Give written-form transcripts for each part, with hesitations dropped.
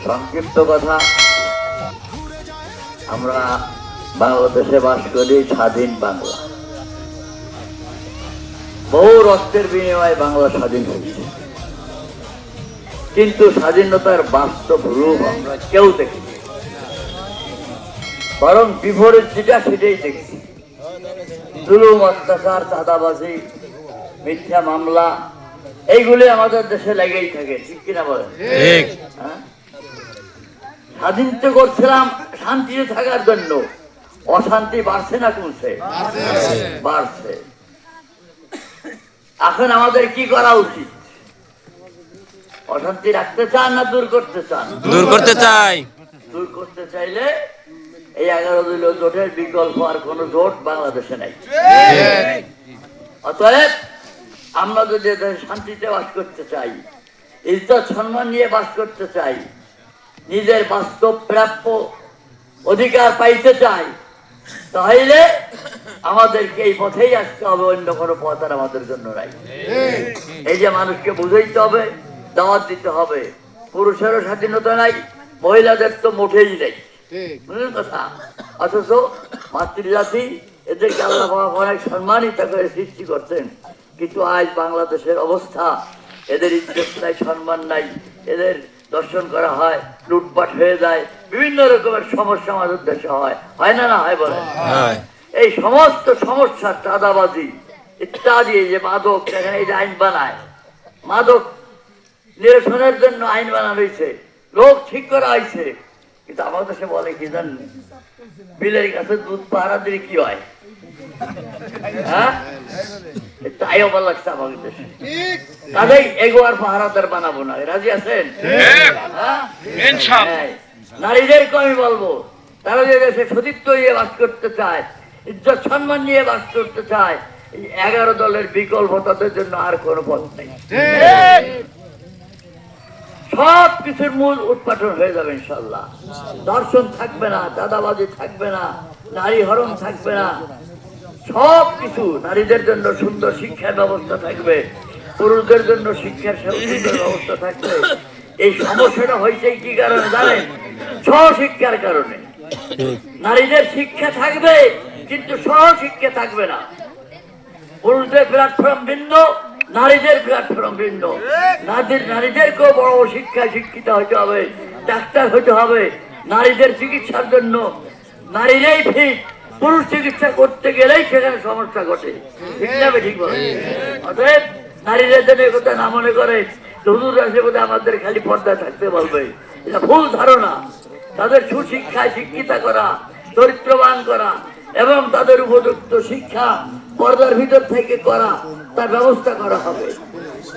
সংক্ষিপ্ত কথা, আমরা বাংলাদেশে বাস করি, স্বাধীন বাংলা। বহু রক্তের বিনিময়ে বাংলা স্বাধীন হয়েছে, কিন্তু স্বাধীনতার বাস্তব রূপ আমরা কেউ দেখিনি, বরং বিপরীত যেটা সেটাই দেখছি। জুলুম, অত্যাচার, চাঁদাবাজি, মিথ্যা মামলা, এইগুলি আমাদের দেশে লেগেই থাকে, ঠিক কিনা বলেন? স্বাধীন তো করছিলাম শান্তিতে থাকার জন্য, অশান্তি বাড়ছে না কমছে? বাড়ছে। এখন আমাদের কি করা উচিত? অশান্তি রাখতে চান না দূর করতে চান? দূর করতে চাই। দূর করতে চাইলে এই 11 দলীয় জোটের বিকল্প আর কোন জোট বাংলাদেশে নাই। অতএব আমরা যদি শান্তিতে বাস করতে চাই, ইজ্জত সম্মান নিয়ে বাস করতে চাই, নিজের বাস্তব প্রাপ্য অধিকার পাইতে চাই, তাহলে আমাদেরকে এই পথেই আসতে হবে, অন্য কোনো পথ আর আমাদের জন্য নাই। এই যে মানুষকে বুঝাইতে হবে, দাওয়াত দিতে হবে, পুরুষেরও স্বাধীনতা নাই, মহিলাদের তো মোটেই নেই, বুঝলেন কথা? অথচ মাতৃজাতি, এদেরকে আল্লাহ অনেক সম্মানিত করে সৃষ্টি করছেন, কিন্তু আজ বাংলাদেশের অবস্থা, এদের ইজ্জত নাই, সম্মান নাই, এদের দর্শন করা হয়, লুটপাট হয়ে যায়, বিভিন্ন রকমের সমস্যা আমাদের দেশে হয়, হয় না? না হয় বলে? এই সমস্ত সমস্যা, চাঁদাবাজি ইত্যাদি, যে মাদক, এখানে এই যে আইন বানায়, মাদক নিরসনের জন্য আইন বানানো হয়েছে, লোক ঠিক করা হয়েছে, কিন্তু আমার দেশে বলে কি জানেন, বিলের কাছে দুধ পাহারা দিলে কি হয়? হ্যাঁ, তাই আবার লাগছে আমাদের দেশে। তাদের এগোয়ার পাহারাদার বানাবো না, রাজি আছেন? নারীদেরকে আমি বলবো, তারা যে দেশে সতীত্ব নিয়ে বাস করতে চায়, ইজ্জত সম্মান নিয়ে বাস করতে চায়, এই 11 দলের বিকল্প তাদের জন্য আর কোনো পথ নেই। সব কিছুর মূল উৎপাদন হয়ে যাবে ইনশাল্লাহ। দর্শন থাকবে না, দাদাবাজি থাকবে না, নারী হরণ থাকবে না, সব কিছু। নারীদের জন্য সুন্দর শিক্ষার ব্যবস্থা থাকবে, পুরুষদের জন্য শিক্ষার সুন্দর ব্যবস্থা থাকবে। এই সমস্যাটা হয়েছে কি কারণে জানেন? সহশিক্ষার কারণে। নারীদের শিক্ষা থাকবে, কিন্তু সহশিক্ষা থাকবে না। পুরুষদের প্ল্যাটফর্ম ভিন্ন, নারীদের প্ল্যাটফর্ম ভিন্ন। নারীদেরকেও বড় শিক্ষায় শিক্ষিত হতে হবে, ডাক্তার হতে হবে। নারীদের চিকিৎসার জন্য নারীরাই ফিট, পুরুষ চিকিৎসা করতে গেলেই সেখানে সমস্যা ঘটে, ঠিক না? ঠিক বলে? অতএব নারীদের জন্য কথা না মনে করে হুজুর আসে বোধহয় আমাদের খালি পর্দায় থাকতে বলবে, এটা ভুল ধারণা। তাদের সুশিক্ষায় শিক্ষিতা করা, চরিত্রবান করা এবং তাদের উপযুক্ত শিক্ষা পর্দার ভিতর থেকে করা, তার ব্যবস্থা করা হবে।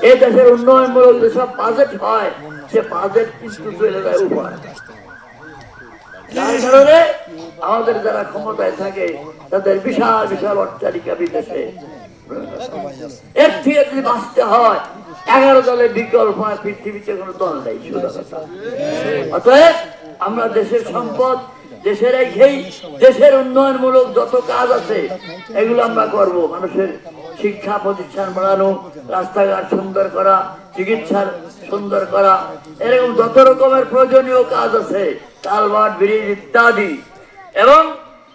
এই দেশের উন্নয়নমূলক যেসব বাজেট হয়, সে বাজেট কিন্তু চলে যায় উপর। যার কারণে আমাদের যারা ক্ষমতায় থাকে তাদের বিশাল বিশাল অট্টালিকা বিদেশে। এর থেকে যদি বাঁচতে হয়, 11 দলের বিকল্প হয়, পৃথিবীতে কোনো দল নেই। অতএব আমরা দেশের সম্পদ দেশে রেখেই দেশের উন্নয়নমূলক যত কাজ আছে এগুলো আমরা করব। মানুষের শিক্ষা প্রতিষ্ঠান বাড়ানো, রাস্তাঘাট সুন্দর করা, চিকিৎসার সুন্দর করা, এরকম যত রকমের প্রয়োজনীয় কাজ আছে, কালভার্ট, ব্রিজ ইত্যাদি। এবং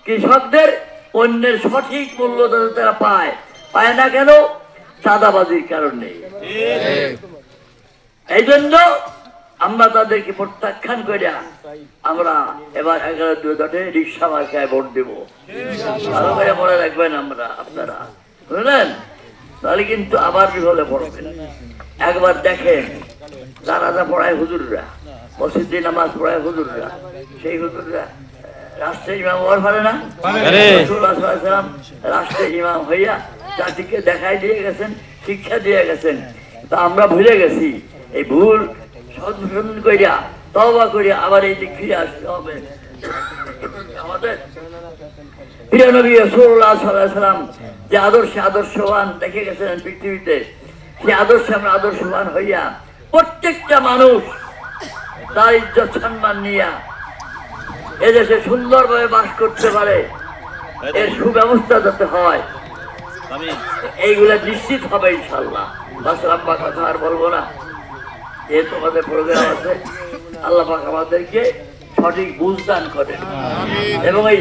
কৃষকদের পণ্যের সঠিক মূল্য তারা পায় না কেন? চাঁদাবাজির কারণে। এই জন্য আমরা তাদেরকে প্রত্যাখ্যান করে আমরা এবার 11 দলে রিক্সা মার্কায় ভোট দেব। ভালো করে মনে রাখবেন আপনারা, বুঝলেন? তাহলে কিন্তু আবার বিফলে পড়বেন। একবার দেখেন, জানাজা পড়ায় হুজুররা, মসজিদে নামাজ পড়ায় হুজুররা, সেই হুজুররা রাষ্ট্রের ইমাম হওয়ার পারে না? রাষ্ট্রের ইমাম হইয়া জাতিকে দেখাই দিয়ে গেছেন, শিক্ষা দিয়ে গেছেন। তা আমরা ভুলে গেছি। এই ভুল সংশোধন করিয়া, তওবা করিয়া আবার এই দিক ফিরে আসতে হবে। আমাদের প্রিয় নবী রাসূলুল্লাহ সাল্লাল্লাহু আলাইহি ওয়াসাল্লাম যে আদর্শবান দেখে গেছেন পৃথিবীতে, সেই আদর্শে আমরা আদর্শবান হইয়া প্রত্যেকটা মানুষ তার ইজ্জত সম্মান নিয়া এদেশে সুন্দরভাবে বাস করতে পারে, এর সুব্যবস্থা যাতে হয়, এইগুলা নিশ্চিত হবে ইনশাল্লাহ। বাস লম্বা কথা আর বলবো না, যেহেতু আমাদের প্রোগ্রাম আছে। আল্লাহ পাক আমাদেরকে সঠিক বুঝ দান করেন এবং এই